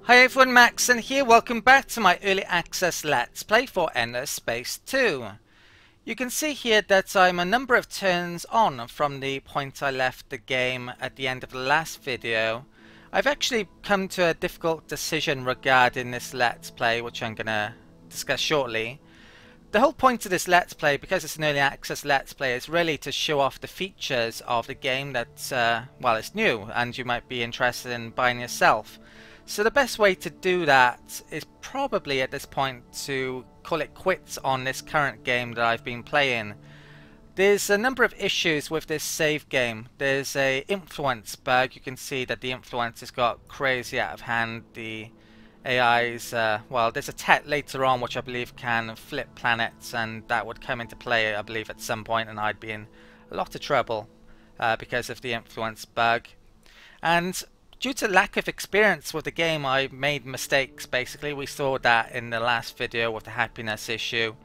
Hi everyone, Macsen here. Welcome back to my early access Let's Play for Endless Space 2. You can see here that I'm a number of turns on from the point I left the game at the end of the last video. I've actually come to a difficult decision regarding this Let's Play, which I'm going to discuss shortly. The whole point of this Let's Play, because it's an early access Let's Play, is really to show off the features of the game that, well, it's new and you might be interested in buying yourself. So the best way to do that is probably at this point to call it quits on this current game that I've been playing. There's a number of issues with this save game. There's a influence bug. You can see that the influence has got crazy out of hand. The AI's, well, there's a tech later on which I believe can flip planets, and that would come into play I believe at some point, and I'd be in a lot of trouble because of the influence bug. And due to lack of experience with the game, I made mistakes basically. We saw that in the last video with the happiness issue.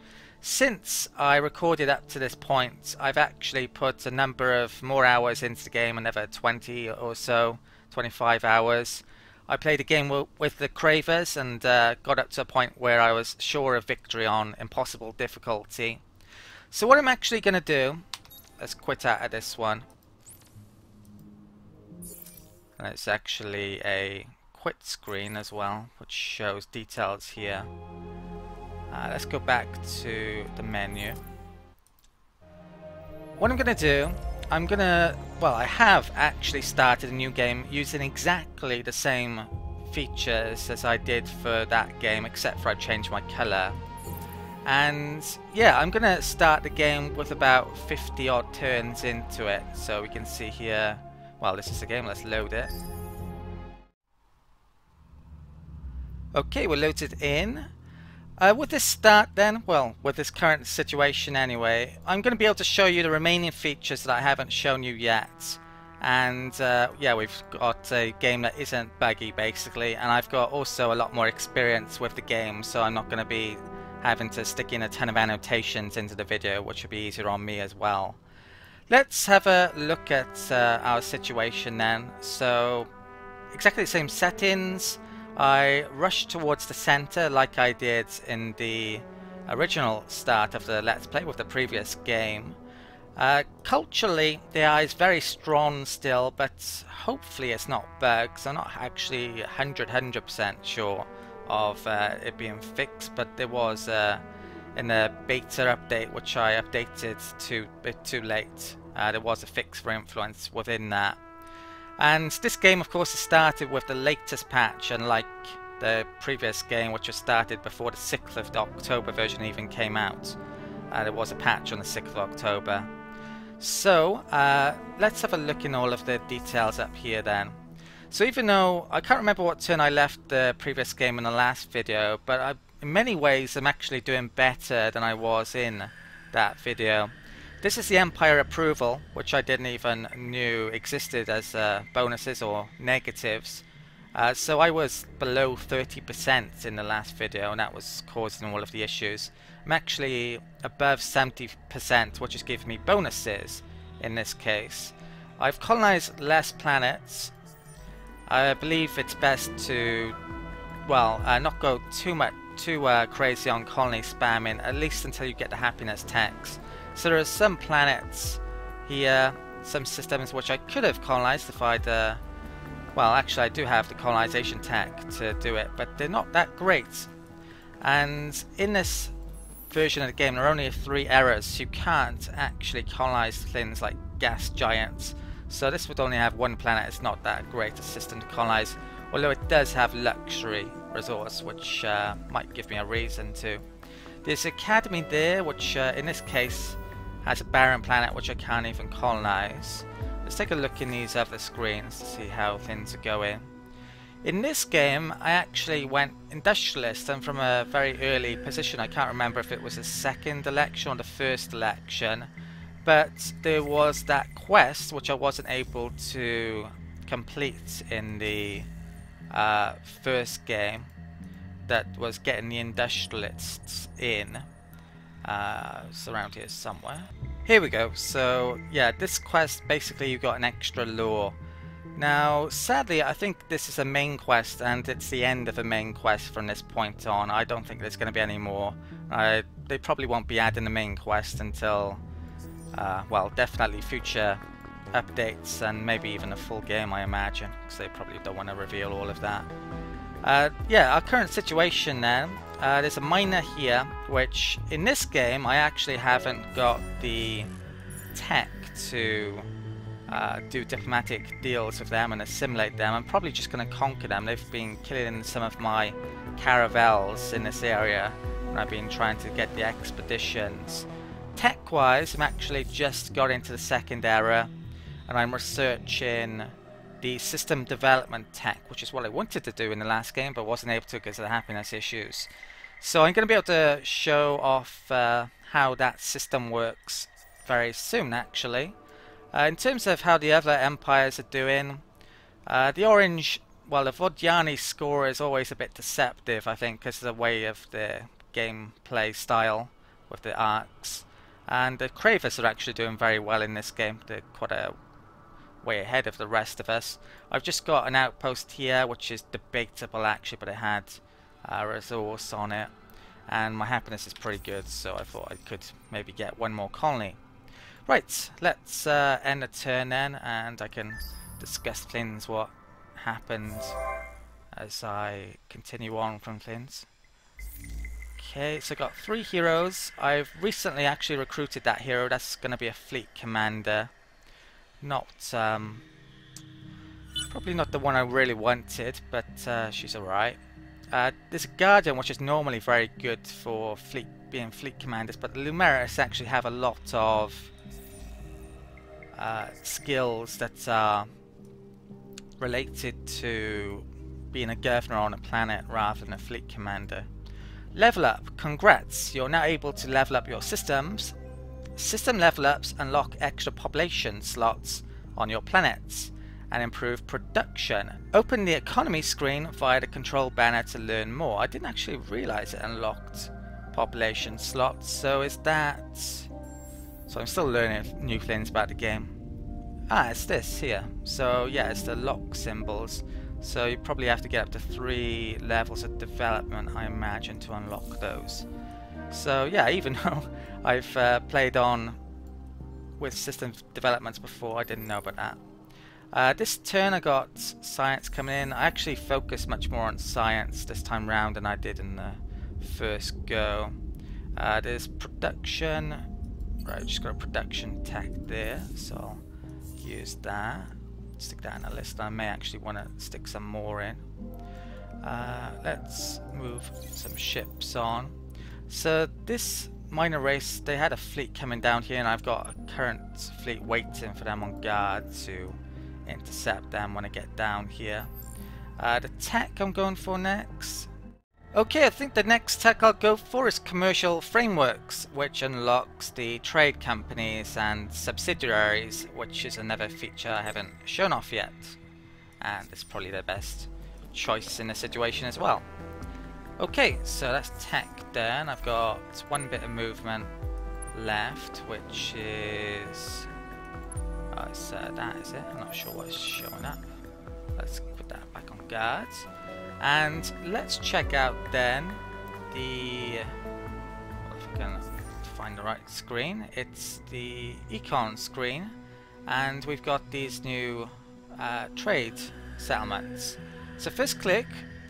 Since I recorded up to this point, I've actually put a number of more hours into the game, another 20 or so, 25 hours. I played a game with the Cravers and got up to a point where I was sure of victory on impossible difficulty. So what I'm actually going to do, let's quit out of this one. And it's actually a quit screen as well, which shows details here. Let's go back to the menu. What I'm going to do, well, I have actually started a new game using exactly the same features as I did for that game, except for I changed my colour. And yeah, I'm going to start the game with about 50 odd turns into it. So we can see here, well, this is the game, let's load it. Okay, we're loaded in. With this start then, well, with this current situation anyway, I'm going to be able to show you the remaining features that I haven't shown you yet. And yeah, we've got a game that isn't buggy basically, and I've got also a lot more experience with the game, so I'm not going to be having to stick in a ton of annotations into the video, which will be easier on me as well. Let's have a look at our situation then. So, exactly the same settings. I rushed towards the center like I did in the original start of the Let's Play with the previous game. Culturally, the AI is very strong still, but hopefully it's not bugs. I'm not actually 100% sure of it being fixed, but there was in the beta update, which I updated a bit too late, there was a fix for influence within that. And this game of course is started with the latest patch, unlike the previous game which was started before the 6th of October version even came out. There was a patch on the 6th of October. So let's have a look in all of the details up here then. So even though I can't remember what turn I left the previous game in the last video, but in many ways I'm actually doing better than I was in that video. This is the Empire approval, which I didn't even knew existed as bonuses or negatives. So I was below 30% in the last video, and that was causing all of the issues. I'm actually above 70%, which is giving me bonuses in this case. I've colonized less planets. I believe it's best to, well, not go too crazy on colony spamming, at least until you get the happiness tax. So there are some planets here, some systems which I could have colonized if I'd, well, actually I do have the colonization tech to do it, but they're not that great. And in this version of the game there are only 3 errors, so you can't actually colonize things like gas giants. So this would only have 1 planet. It's not that great a system to colonize, although it does have luxury resource, which might give me a reason to. There's Academy there, which in this case has a barren planet which I can't even colonize. Let's take a look in these other screens to see how things are going. In this game I actually went industrialist, and from a very early position. I can't remember if it was the 2nd election or the 1st election, but there was that quest which I wasn't able to complete in the first game, that was getting the industrialists in. It's around here somewhere. Here we go. So yeah, this quest basically you got an extra law. Now, sadly, I think this is a main quest, and it's the end of a main quest from this point on. I don't think there's going to be any more. They probably won't be adding the main quest until, well, definitely future updates and maybe even a full game, I imagine, because they probably don't want to reveal all of that. Yeah, our current situation then, there's a miner here, which in this game I actually haven't got the tech to do diplomatic deals with them and assimilate them. I'm probably just going to conquer them. They've been killing some of my caravels in this area and I've been trying to get the expeditions. Tech-wise, I'm actually just got into the second era and I'm researching the system development tech, which is what I wanted to do in the last game but wasn't able to because of the happiness issues. So I'm going to be able to show off how that system works very soon, actually. In terms of how the other empires are doing, the orange, well, the Vodjani score is always a bit deceptive, I think, because of the way of the gameplay style with the arcs. And the Cravers are actually doing very well in this game. They're quite a way ahead of the rest of us. I've just got an outpost here, which is debatable actually, but it had a resource on it. And my happiness is pretty good, so I thought I could maybe get one more colony. Right, let's end the turn then, and I can discuss things what happened as I continue on from things. Okay, so I got 3 heroes. I've recently actually recruited that hero. That's going to be a fleet commander. Not, probably not the one I really wanted, but she's alright. There's a Guardian, which is normally very good for being fleet commanders, but the Lumeris actually have a lot of skills that are related to being a governor on a planet rather than a fleet commander. Level up. Congrats, you're now able to level up your systems. System level ups unlock extra population slots on your planets and improve production. Open the economy screen via the control banner to learn more. I didn't actually realize it unlocked population slots, so is that... So I'm still learning new things about the game. Ah, it's this here. So yeah, it's the lock symbols. So you probably have to get up to 3 levels of development, I imagine, to unlock those. So yeah, even though I've played on with system developments before, I didn't know about that. This turn I got science coming in. I actually focused much more on science this time round than I did in the first go. There's production. Right, just got a production tech there, so I'll use that. Stick that in a list. I may actually want to stick some more in. Let's move some ships on. So this minor race, they had a fleet coming down here, and I've got a current fleet waiting for them on guard to intercept them when I get down here. The tech I'm going for next. Okay, I think the next tech I'll go for is commercial frameworks, which unlocks the trade companies and subsidiaries, which is another feature I haven't shown off yet. And it's probably the best choice in the situation as well. Okay, so that's tech done. I've got 1 bit of movement left, which is... that is it. I'm not sure what's showing up. Let's put that back on guard. And let's check out then the... well, if I can find the right screen. It's the econ screen. And we've got these new trade settlements. So first click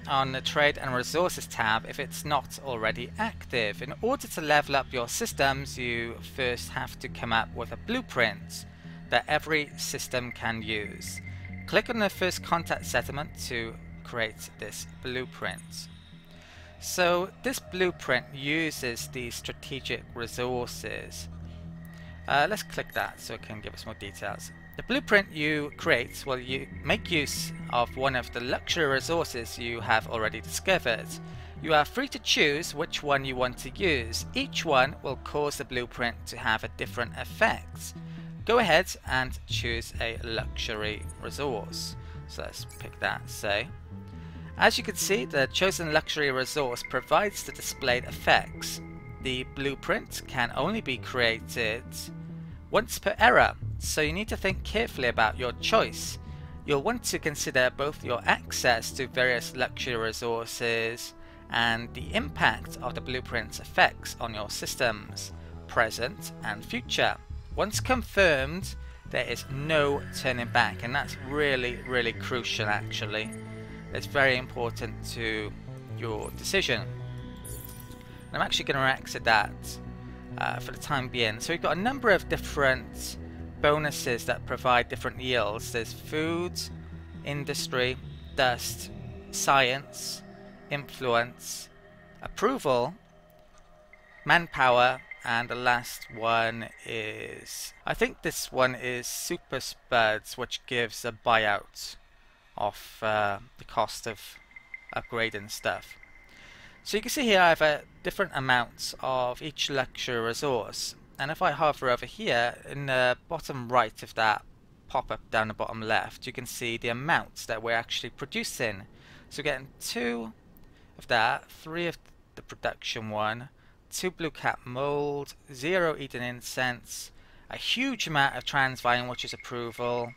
on the Trade and Resources tab if it's not already active. In order to level up your systems, you first have to come up with a blueprint that every system can use. Click on the first contact settlement to create this blueprint. So this blueprint uses the strategic resources. Let's click that so it can give us more details. The blueprint you create will make use of one of the luxury resources you have already discovered. You are free to choose which one you want to use. Each one will cause the blueprint to have a different effect. Go ahead and choose a luxury resource. So let's pick that, say. As you can see, the chosen luxury resource provides the displayed effects. The blueprint can only be created once per era, so you need to think carefully about your choice. You'll want to consider both your access to various luxury resources and the impact of the blueprint's effects on your systems, present and future. Once confirmed, there is no turning back, and that's really crucial actually. It's very important to your decision. And I'm actually going to exit that for the time being. So we've got a number of different bonuses that provide different yields. There's food, industry, dust, science, influence, approval, manpower, and the last one is, I think this one is super spuds, which gives a buyout of the cost of upgrading stuff. So you can see here I have different amounts of each luxury resource, and if I hover over here in the bottom right of that pop-up down the bottom left, you can see the amounts that we're actually producing. So we're getting 2 of that, 3 of the production one, 2 blue cat mold, 0 Eden incense, a huge amount of transvine, which is approval,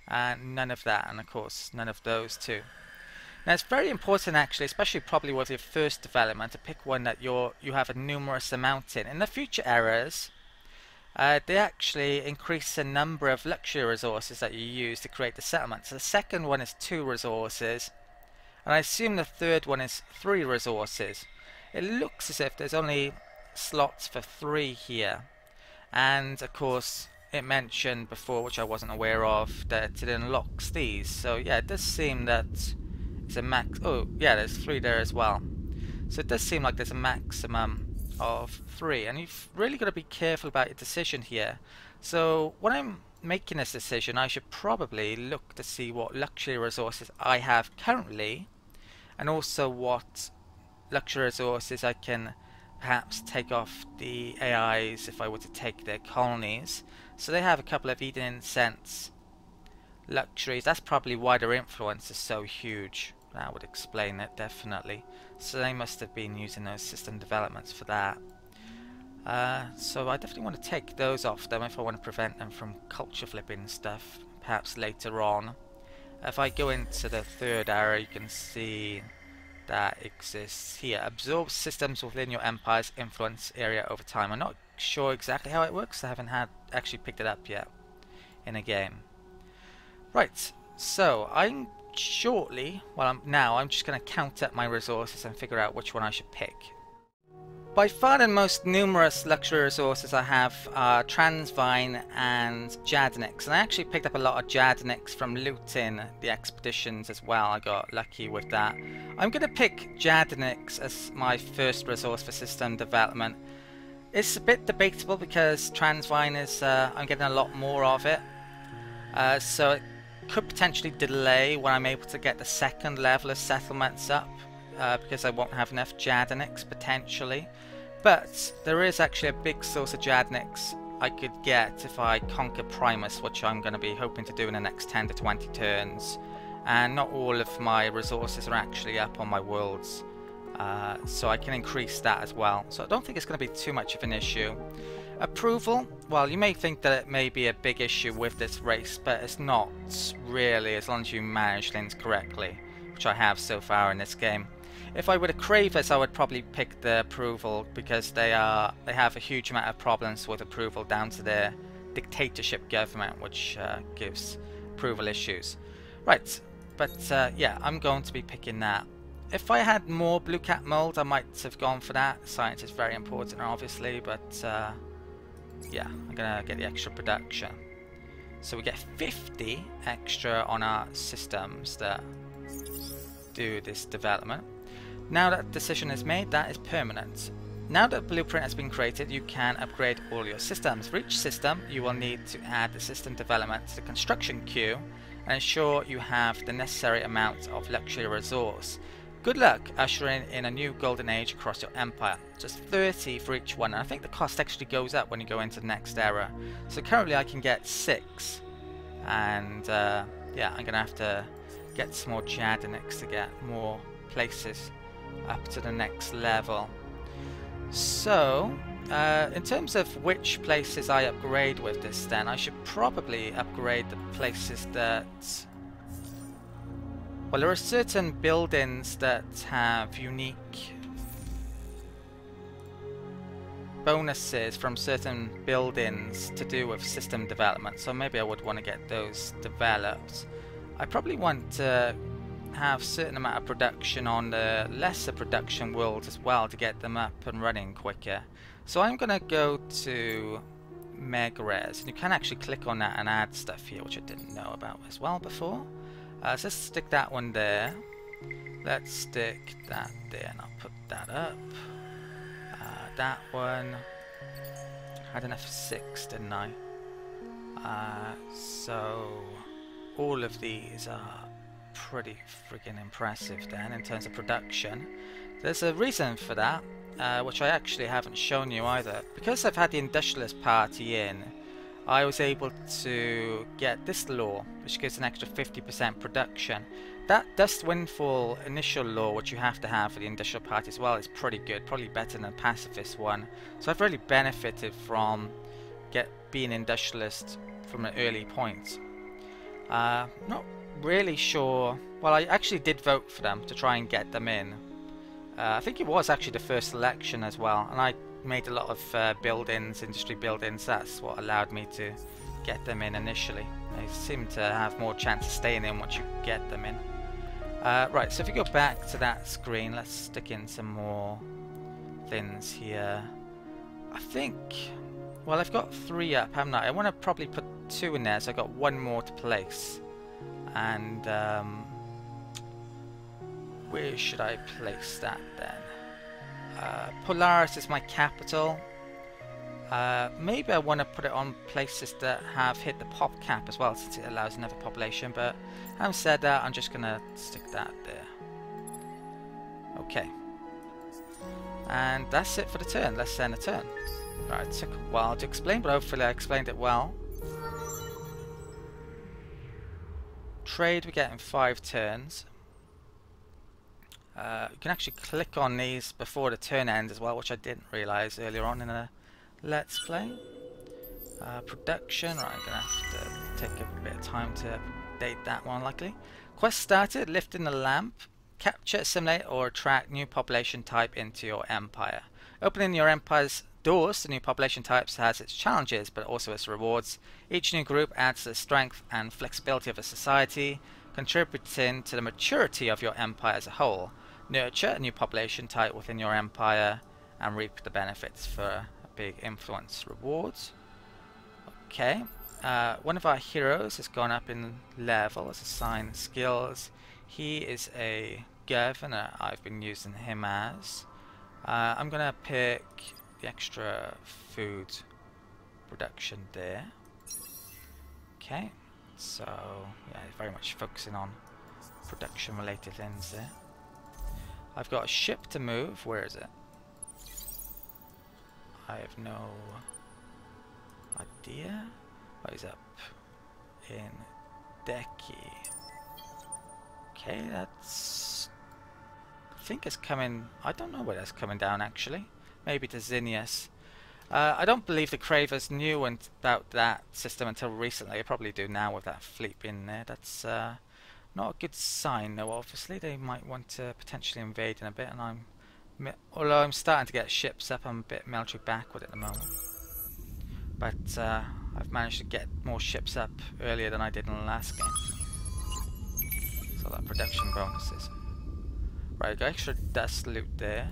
and none of that, and of course none of those too. Now it's very important actually, especially probably with your first development, to pick one that you have a numerous amount in. In the future eras, they actually increase the number of luxury resources that you use to create the settlement. So the second one is 2 resources, and I assume the third one is 3 resources. It looks as if there's only slots for 3 here, and of course it mentioned before, which I wasn't aware of, that it unlocks these. So yeah, it does seem that it's a max. Oh yeah, there's 3 there as well. So it does seem like there's a maximum of 3, and you've really got to be careful about your decision here. So when I'm making this decision, I should probably look to see what luxury resources I have currently, and also what luxury resources I can perhaps take off the AIs if I were to take their colonies. So they have a couple of Eden incense luxuries. That's probably why their influence is so huge. That would explain it, definitely. So they must have been using those system developments for that. So I definitely want to take those off them if I want to prevent them from culture flipping stuff, perhaps later on. If I go into the third arrow, you can see that exists here. Absorb systems within your empire's influence area over time. I'm not sure exactly how it works. I haven't actually picked it up yet in a game. Right, so I'm just going to count up my resources and figure out which one I should pick. By far the most numerous luxury resources I have are Transvine and Jadnix, and I actually picked up a lot of Jadnix from looting the expeditions as well. I got lucky with that. I'm going to pick Jadnix as my first resource for system development. It's a bit debatable because Transvine is, I'm getting a lot more of it, so it could potentially delay when I'm able to get the second level of settlements up, because I won't have enough Jadnix potentially. But there is actually a big source of Jadnix I could get if I conquer Primus, which I'm going to be hoping to do in the next 10 to 20 turns. And not all of my resources are actually up on my worlds, so I can increase that as well. So I don't think it's going to be too much of an issue. Approval, well, you may think that it may be a big issue with this race, but it's not really, as long as you manage things correctly, which I have so far in this game. If I were to crave this, I would probably pick the approval, because they have a huge amount of problems with approval down to their dictatorship government, which gives approval issues. Right, but yeah, I'm going to be picking that. If I had more blue cat mold, I might have gone for that. Science is very important, obviously, but yeah, I'm gonna get the extra production. So we get 50 extra on our systems that do this development. Now that decision is made, that is permanent. Now that blueprint has been created, you can upgrade all your systems. For each system, you will need to add the system development to the construction queue and ensure you have the necessary amount of luxury resource. Good luck ushering in a new golden age across your empire. Just 30 for each one, and I think the cost actually goes up when you go into the next era. So currently I can get 6, and yeah, I'm gonna have to get some more Jadnix to get more places up to the next level. So in terms of which places I upgrade with this, then I should probably upgrade the places that Well, there are certain buildings that have unique bonuses from certain buildings to do with system development, so maybe I would want to get those developed. I probably want to have a certain amount of production on the lesser production worlds as well to get them up and running quicker. So I'm going to go to Megares, and you can actually click on that and add stuff here, which I didn't know about as well before. So let's stick that one there. Let's stick that there, and I'll put that up. That one. I had an F6, didn't I? So all of these are pretty friggin' impressive then in terms of production. There's a reason for that, which I actually haven't shown you either. Because I've had the industrialist party in, I was able to get this law, which gives an extra 50% production. That Dust Windfall initial law, which you have to have for the industrial party as well, is pretty good, probably better than the pacifist one. So I've really benefited from being industrialist from an early point. Not really sure. Well, I actually did vote for them to try and get them in. I think it was actually the first election as well, and I made a lot of buildings, industry buildings. That's what allowed me to get them in initially. They seem to have more chance of staying in once you get them in. Right, so if you go back to that screen, let's stick in some more things here. I think, well, I've got 3 up, haven't I? I want to probably put 2 in there, so I've got 1 more to place. And where should I place that then? Polaris is my capital. Maybe I want to put it on places that have hit the pop cap as well, since it allows another population, but having said that, I'm just going to stick that there. Okay. And that's it for the turn. Let's end the turn. Right, it took a while to explain, but hopefully I explained it well. Trade we get in 5 turns. You can actually click on these before the turn ends as well, which I didn't realise earlier on in a Let's Play. Production, right, I'm going to have to take a bit of time to update that one likely. Quest started, lifting the lamp. Capture, assimilate or attract new population type into your empire. Opening your empire's doors to new population types has its challenges, but also its rewards. Each new group adds to the strength and flexibility of a society, contributing to the maturity of your empire as a whole. Nurture a new population type within your empire and reap the benefits for a big influence. Rewards. Okay. One of our heroes has gone up in level as assigned skills. He is a governor. I've been using him as. I'm going to pick the extra food production there. Okay. So, yeah, very much focusing on production related things there. I've got a ship to move. Where is it? I have no idea. Oh, he's up in Decky. Okay, that's... I think it's coming... I don't know where that's coming down actually. Maybe to Zinnius. I don't believe the Cravers knew about that system until recently. I probably do now with that fleet being there. That's not a good sign though, obviously. They might want to potentially invade in a bit, and although I'm starting to get ships up, I'm a bit military backward at the moment. But I've managed to get more ships up earlier than I did in the last game. So that production bonuses. Right, got extra dust loot there.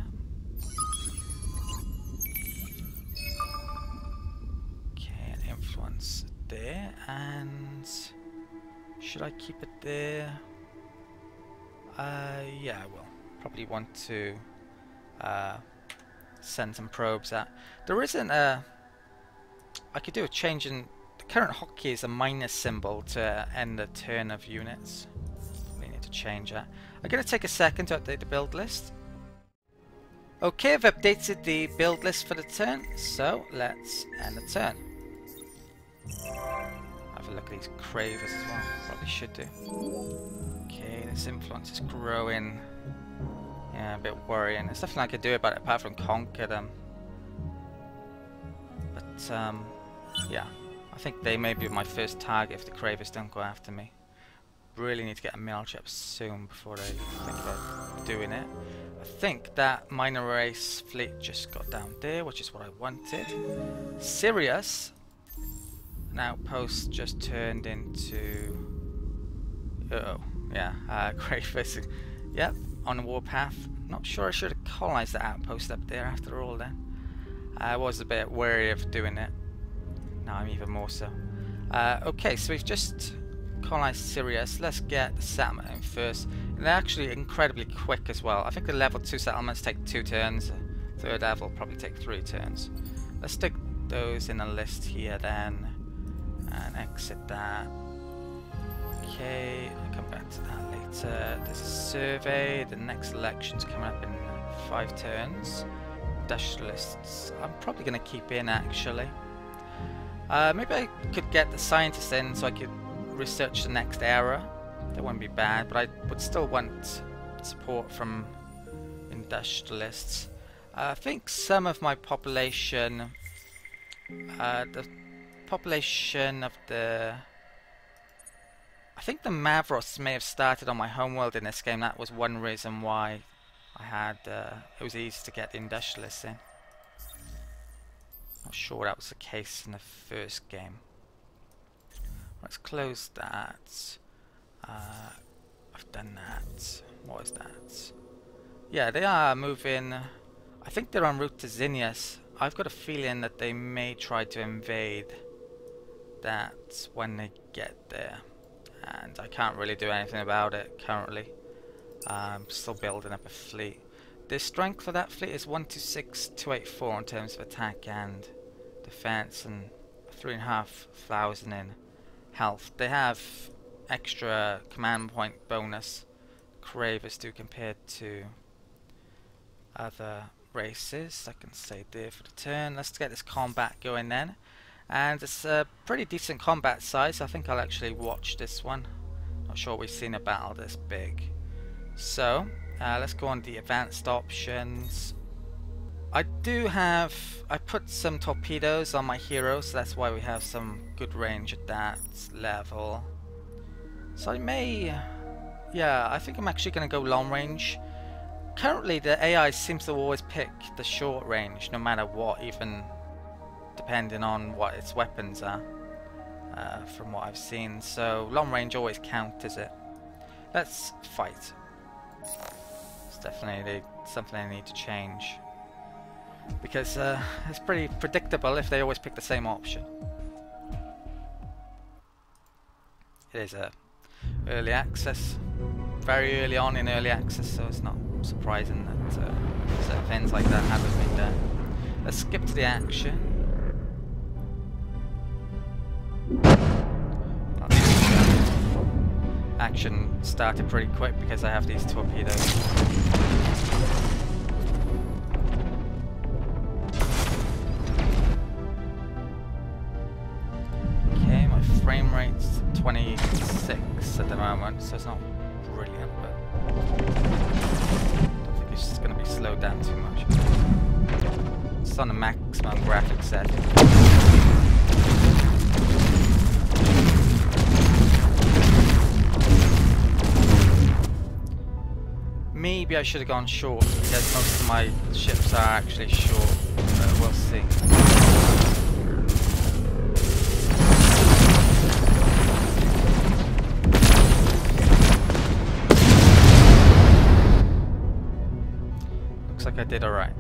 Okay, an influence there, and should I keep it there? Yeah, I will. Probably want to send some probes out. There isn't a... I could do a change in... The current hotkey is a minus symbol to end the turn of units. We need to change that. I'm going to take a second to update the build list. Okay, I've updated the build list for the turn, so let's end the turn. Have a look at these Cravers as well. Probably should do. Okay, this influence is growing. Yeah, a bit worrying. There's nothing I could do about it apart from conquer them. But, yeah. I think they may be my first target if the Cravers don't go after me. really need to get a mailship soon before they think about doing it. I think that minor race fleet just got down there, which is what I wanted. Sirius, an outpost, just turned into... Uh-oh, yeah, Crayfish. Yep, on the warpath. Not sure I should have colonized that outpost up there after all then. I was a bit wary of doing it. Now I'm even more so. Okay, so we've just colonized Sirius. Let's get the settlement in first. And they're actually incredibly quick as well. I think the level 2 settlements take 2 turns. Third level will probably take 3 turns. Let's stick those in a list here then. And exit that. Okay, I'll come back to that later. There's a survey. The next election's coming up in 5 turns. Industrialists, I'm probably going to keep in actually. Maybe I could get the scientists in so I could research the next era. That wouldn't be bad, but I would still want support from industrialists. I think some of my population, the population of the... I think the Mavros may have started on my homeworld in this game. That was one reason why I had it was easy to get the industrialists in. Not sure that was the case in the first game. Let's close that. I've done that. What is that? Yeah, they are moving. I think they're en route to Zinnias. I've got a feeling that they may try to invade that when they get there. And I can't really do anything about it currently. I'm still building up a fleet. The strength for that fleet is 126,284 in terms of attack and defense, and 3,500 in health. They have extra command point bonus, Cravers do, compared to other races. I can say there for the turn. Let's get this combat going then. And it's a pretty decent combat size. I think I'll actually watch this one. Not sure we've seen a battle this big. So, let's go on the advanced options. I put some torpedoes on my heroes, so that's why we have some good range at that level. So I may, yeah, I think I'm actually going to go long range. Currently the AI seems to always pick the short range, no matter what, even depending on what its weapons are, from what I've seen. So long range always counters it. Let's fight. It's definitely something I need to change, because it's pretty predictable if they always pick the same option. It is a early access, very early on in early access, so it's not surprising that certain things like that haven't been done. Let's skip to the action. Action started pretty quick because I have these torpedoes. Okay, my frame rate's 26 at the moment, so it's not brilliant, but I don't think it's just going to be slowed down too much. It's on the maximum graphics setting. Maybe I should have gone short, because most of my ships are actually short, but we'll see. Looks like I did alright.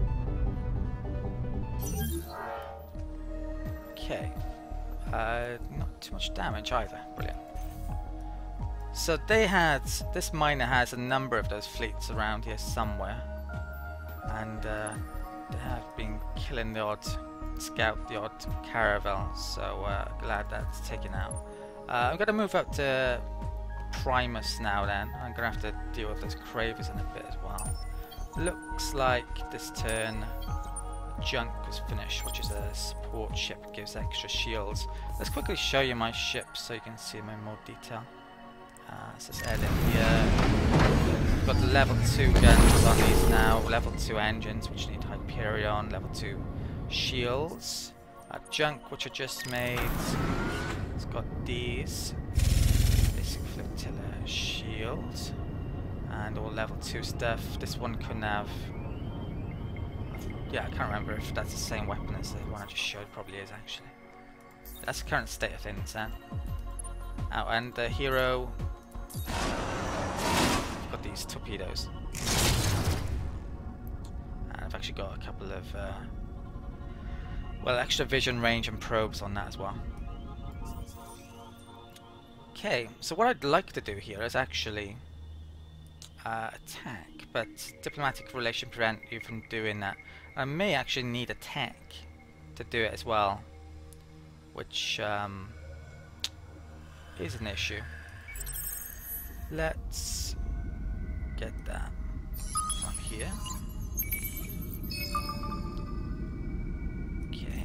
Okay. Not too much damage either. Brilliant. So they had, this miner has a number of those fleets around here somewhere, and they have been killing the odd scout, the odd caravel, so glad that's taken out. I'm going to move up to Primus now then. I'm going to have to deal with those Cravers in a bit as well. Looks like this turn junk was finished, which is a support ship, gives extra shields. Let's quickly show you my ships so you can see them in more detail. So let's add in here. We've got the level 2 guns on these now, level 2 engines which need Hyperion, level 2 shields, junk which I just made. It's got these basic flotilla shield. And all level 2 stuff. This one couldn't have... Yeah, I can't remember if that's the same weapon as the one I just showed. Probably is, actually. That's the current state of things, then. Oh, and the hero... got these torpedoes. And I've actually got a couple of... well, extra vision range and probes on that as well. Okay, so what I'd like to do here is actually... attack, but diplomatic relation prevent you from doing that. I may actually need a tech to do it as well, which is an issue. Let's get that on here. Okay.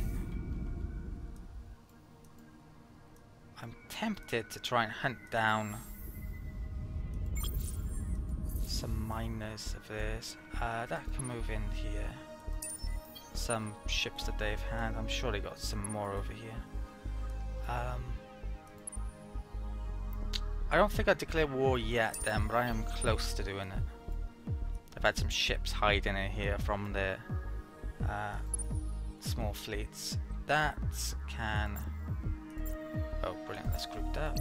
I'm tempted to try and hunt down some miners of this. That can move in here. Some ships that they've had. I'm sure they got some more over here. I don't think I declare war yet then, but I am close to doing it. I've had some ships hiding in here from the small fleets. That can... Oh, brilliant, that's grouped up.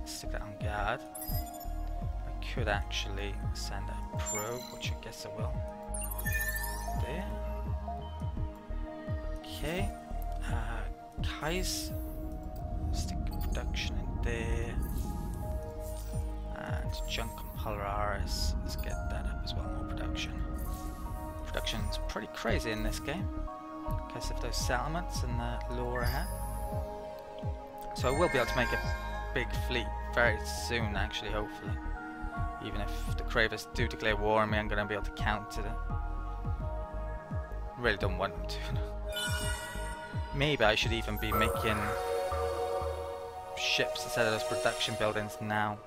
Stick that on guard. I could actually send a probe, which I guess I will. There. Okay. Kai's stick production in there. And Junk and Polaris. Let's get that up as well, more production. Production's pretty crazy in this game because of those settlements and the lore I have. So I will be able to make a big fleet very soon, actually, hopefully. Even if the Cravers do declare war on me, I'm going to be able to counter it. Really don't want them to. Maybe I should even be making ships instead of those production buildings now,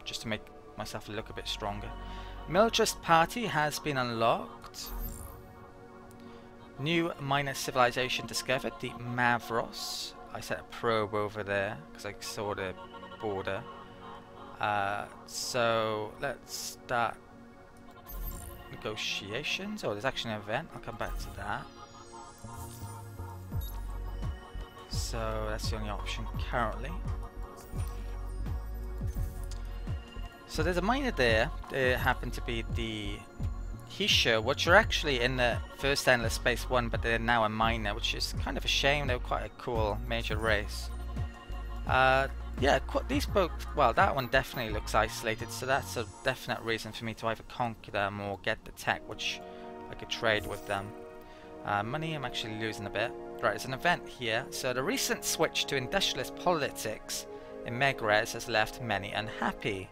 just to make myself look a bit stronger. Militarist Party has been unlocked. New minor civilization discovered, the Mavros. I set a probe over there because I saw the border. So let's start negotiations. Oh, there's actually an event. I'll come back to that. So that's the only option currently. So there's a miner there. There happened to be the Hisha, which are actually in the first Endless Space 1, but they're now a miner, which is kind of a shame. They were quite a cool major race. Yeah, these both, well, that one definitely looks isolated, so that's a definite reason for me to either conquer them or get the tech, which I could trade with them. Money, I'm actually losing a bit. Right, there's an event here. So the recent switch to industrialist politics in Megrez has left many unhappy.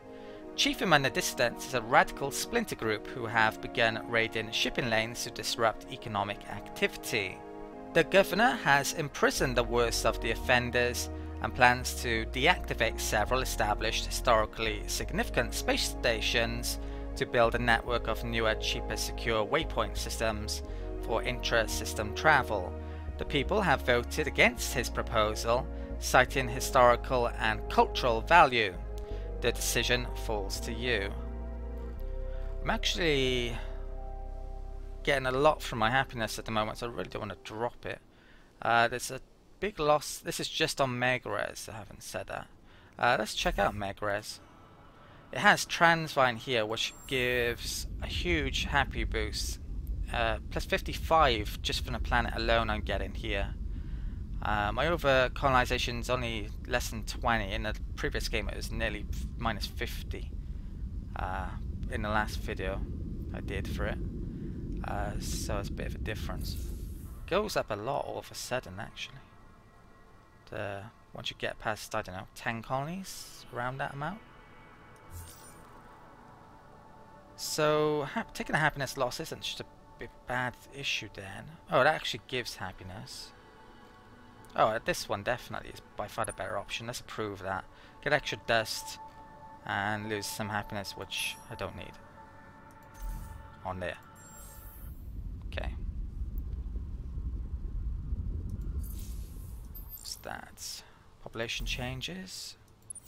Chief among the dissidents is a radical splinter group who have begun raiding shipping lanes to disrupt economic activity. The governor has imprisoned the worst of the offenders and plans to deactivate several established historically significant space stations to build a network of newer, cheaper, secure waypoint systems for intra-system travel. The people have voted against his proposal, citing historical and cultural value. The decision falls to you. I'm actually getting a lot from my happiness at the moment, so I really don't want to drop it. There's a big loss. This is just on Megrez, I haven't said that. Let's check out Megrez. It has Transvine here, which gives a huge happy boost. Plus 55 just from the planet alone I'm getting here. My over colonization is only less than 20. In the previous game it was nearly minus 50 in the last video I did for it. So it's a bit of a difference. Goes up a lot all of a sudden actually. Once you get past, I don't know, 10 colonies, around that amount. So taking a happiness loss isn't just a bad issue then. Oh, it actually gives happiness. Oh, this one definitely is by far the better option. Let's approve that. Get extra dust and lose some happiness, which I don't need. On there. Okay. Stats. Population changes.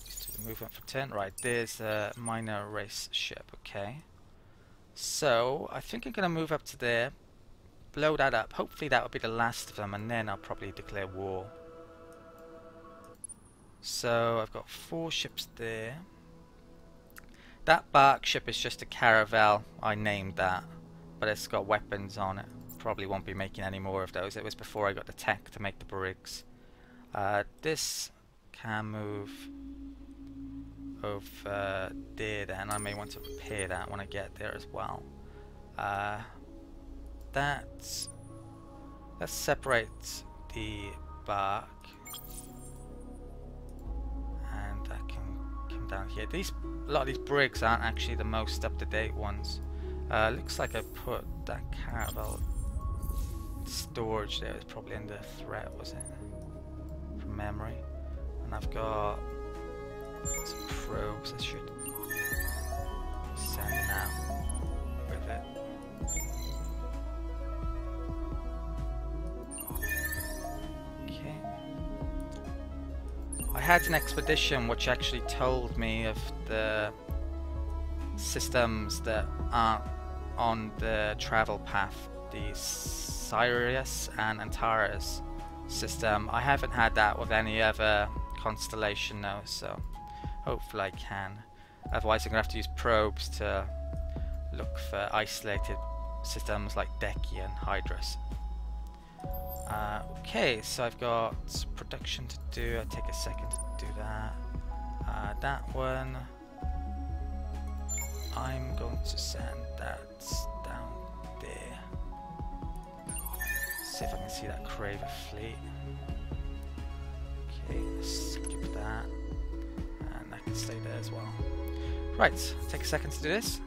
Used to the movement for turn. Right, there's a minor race ship, okay. So, I think I'm going to move up to there, blow that up. Hopefully that will be the last of them, and then I'll probably declare war. So, I've got 4 ships there. That bark ship is just a caravel. I named that, but it's got weapons on it. Probably won't be making any more of those. It was before I got the tech to make the brigs. This can move over there then. I may want to repair that when I get there as well. Let's separate the bark, and I can come down here. A lot of these brigs aren't actually the most up-to-date ones. Looks like I put that caravel storage there. It's probably under threat, was it? From memory. And I've got some probes I should send out with it. Okay. I had an expedition which actually told me of the systems that aren't on the travel path, the Sirius and Antares system. I haven't had that with any other constellation though, so hopefully I can. Otherwise I'm going to have to use probes to look for isolated systems like Decky and Hydrus. Okay, so I've got production to do. I'll take a second to do that. That one, I'm going to send that down there. See if I can see that Craver fleet. Okay, skip that. And that can stay there as well. Right, take a second to do this.